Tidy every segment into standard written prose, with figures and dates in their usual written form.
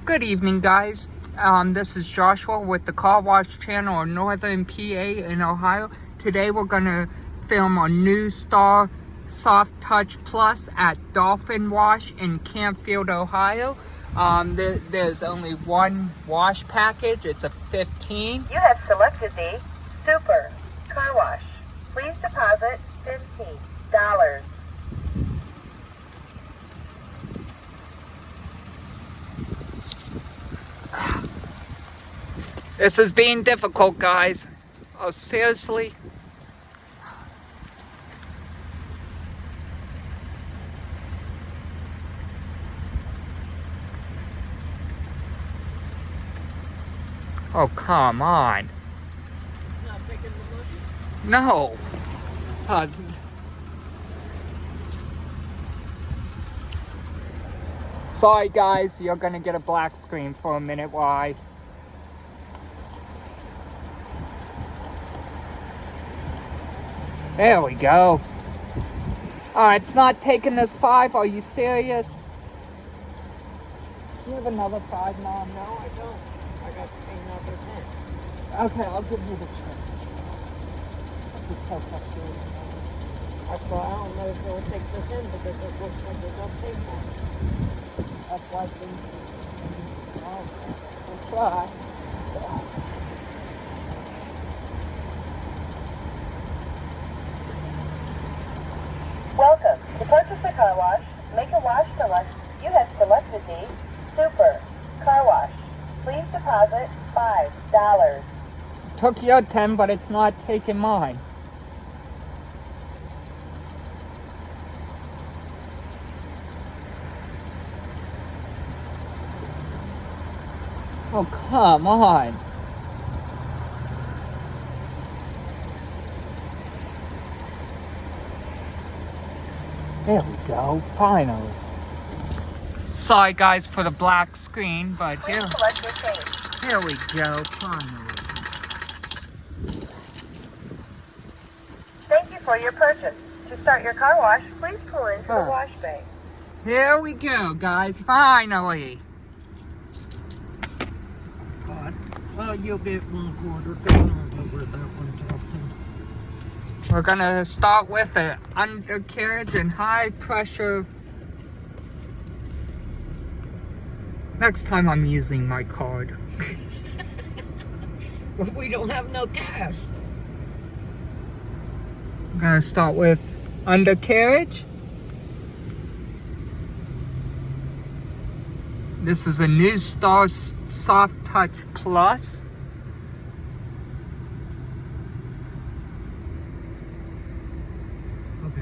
Good evening, guys. This is Joshua with the Car Wash channel in Northern PA in Ohio. Today we're going to film a new Star Soft Touch Plus at Dolphin Wash in Canfield, Ohio. There's only one wash package. It's a 15. You have selected the Super Car Wash. Please deposit $15. This is being difficult, guys. Oh, seriously? Oh, come on. It's not taking the motion? No. Sorry, guys. You're gonna get a black screen for a minute while I... There we go. It's not taking this 5. Are you serious? Do you have another 5, Mom? No, I don't. I got another 10. Okay, I'll give you the change. This is so frustrating. That's why I don't know if they'll take this in because it looks like they don't pay for it. That's why things... Oh, we'll try. Welcome. To purchase a car wash, make a wash select. You have selected the Super Car Wash. Please deposit $5. Took your 10, but it's not taking mine. Oh, come on. There we go, finally. Sorry, guys, for the black screen, but Please select your change. here we go, finally. Thank you for your purchase. To start your car wash, please pull into the wash bay. Here we go, guys, finally. God. Well, you'll get 1/4 thing over that one, Dolphin. We're gonna start with an undercarriage and high pressure. Next time I'm using my card. But we don't have no cash. I'm gonna start with undercarriage. This is a new Star Soft Touch Plus. Okay.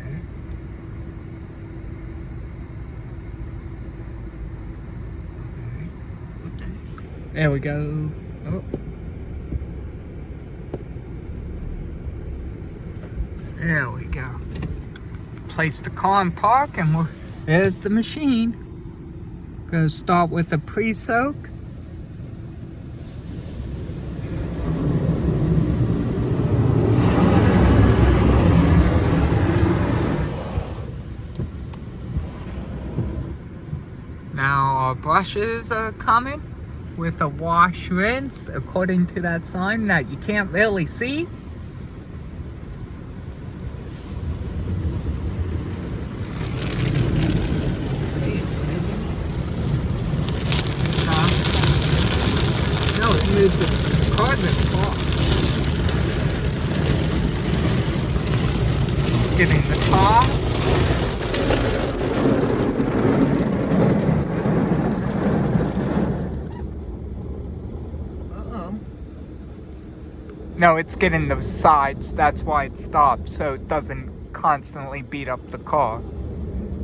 Okay. What the heck? There we go. Oh. There we go. Place the car in park and there's the machine. Gonna start with a pre-soak. Now our brushes are coming with a wash rinse according to that sign that you can't really see. No, it moves the car's in park. Getting the top. No, it's getting the sides. That's why it stops, so it doesn't constantly beat up the car.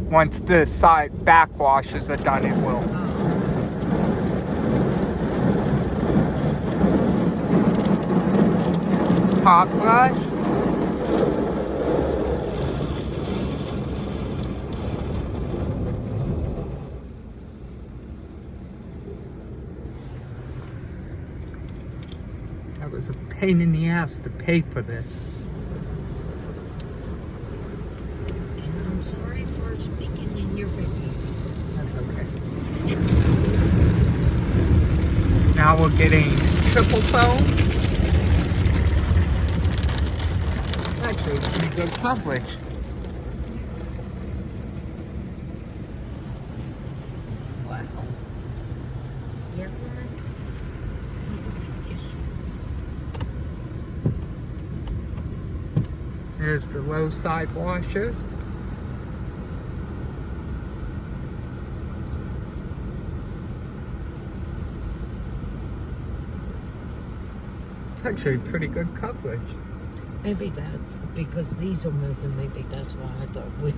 Once the side backwashes are done, it will. Top brush. That was a pain in the ass to pay for this. And I'm sorry. for speaking in your video. That's okay. Now we're getting triple foam. It's actually pretty good coverage. Wow. Yeah, Here's the low side washers. It's actually pretty good coverage. maybe that's because these are moving. Maybe that's why I thought we.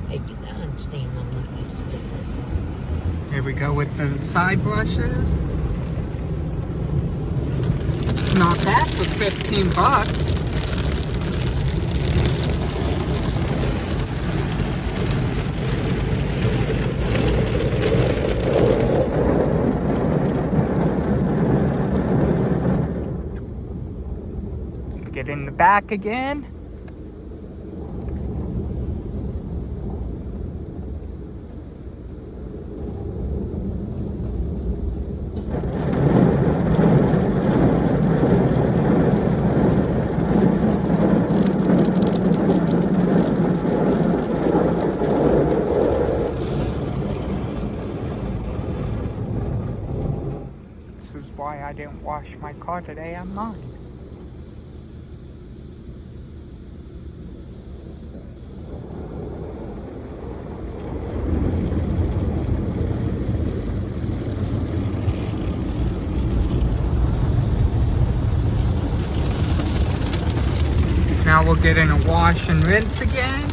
Hey, you can't stand on that. Let's do this. Here we go with the side brushes. It's not bad for 15 bucks. Let's get in the back again. This is why I didn't wash my car today. I'm not. Now we'll get in a wash and rinse again.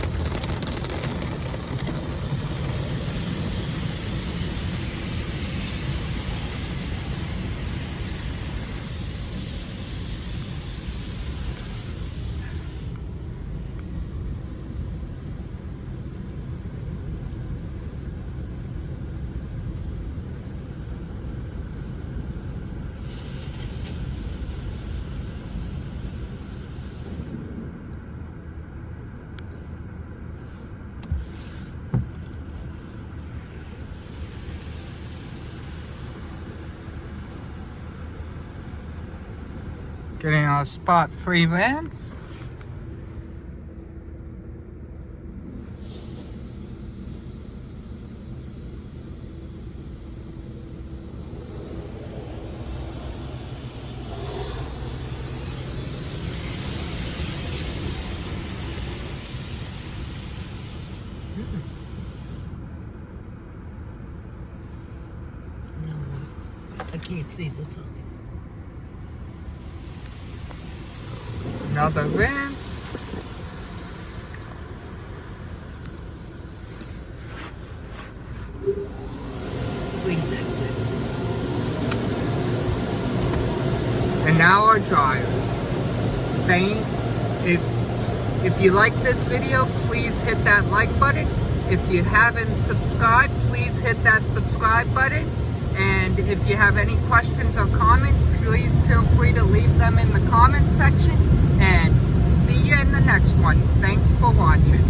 Getting our spot-free rinse. No, I can't see the sign. Another rinse. Please exit. And now our dryers. If you like this video, please hit that like button. If you haven't subscribed, please hit that subscribe button. And if you have any questions or comments, please feel free to leave them in the comment section. And see you in the next one. Thanks for watching.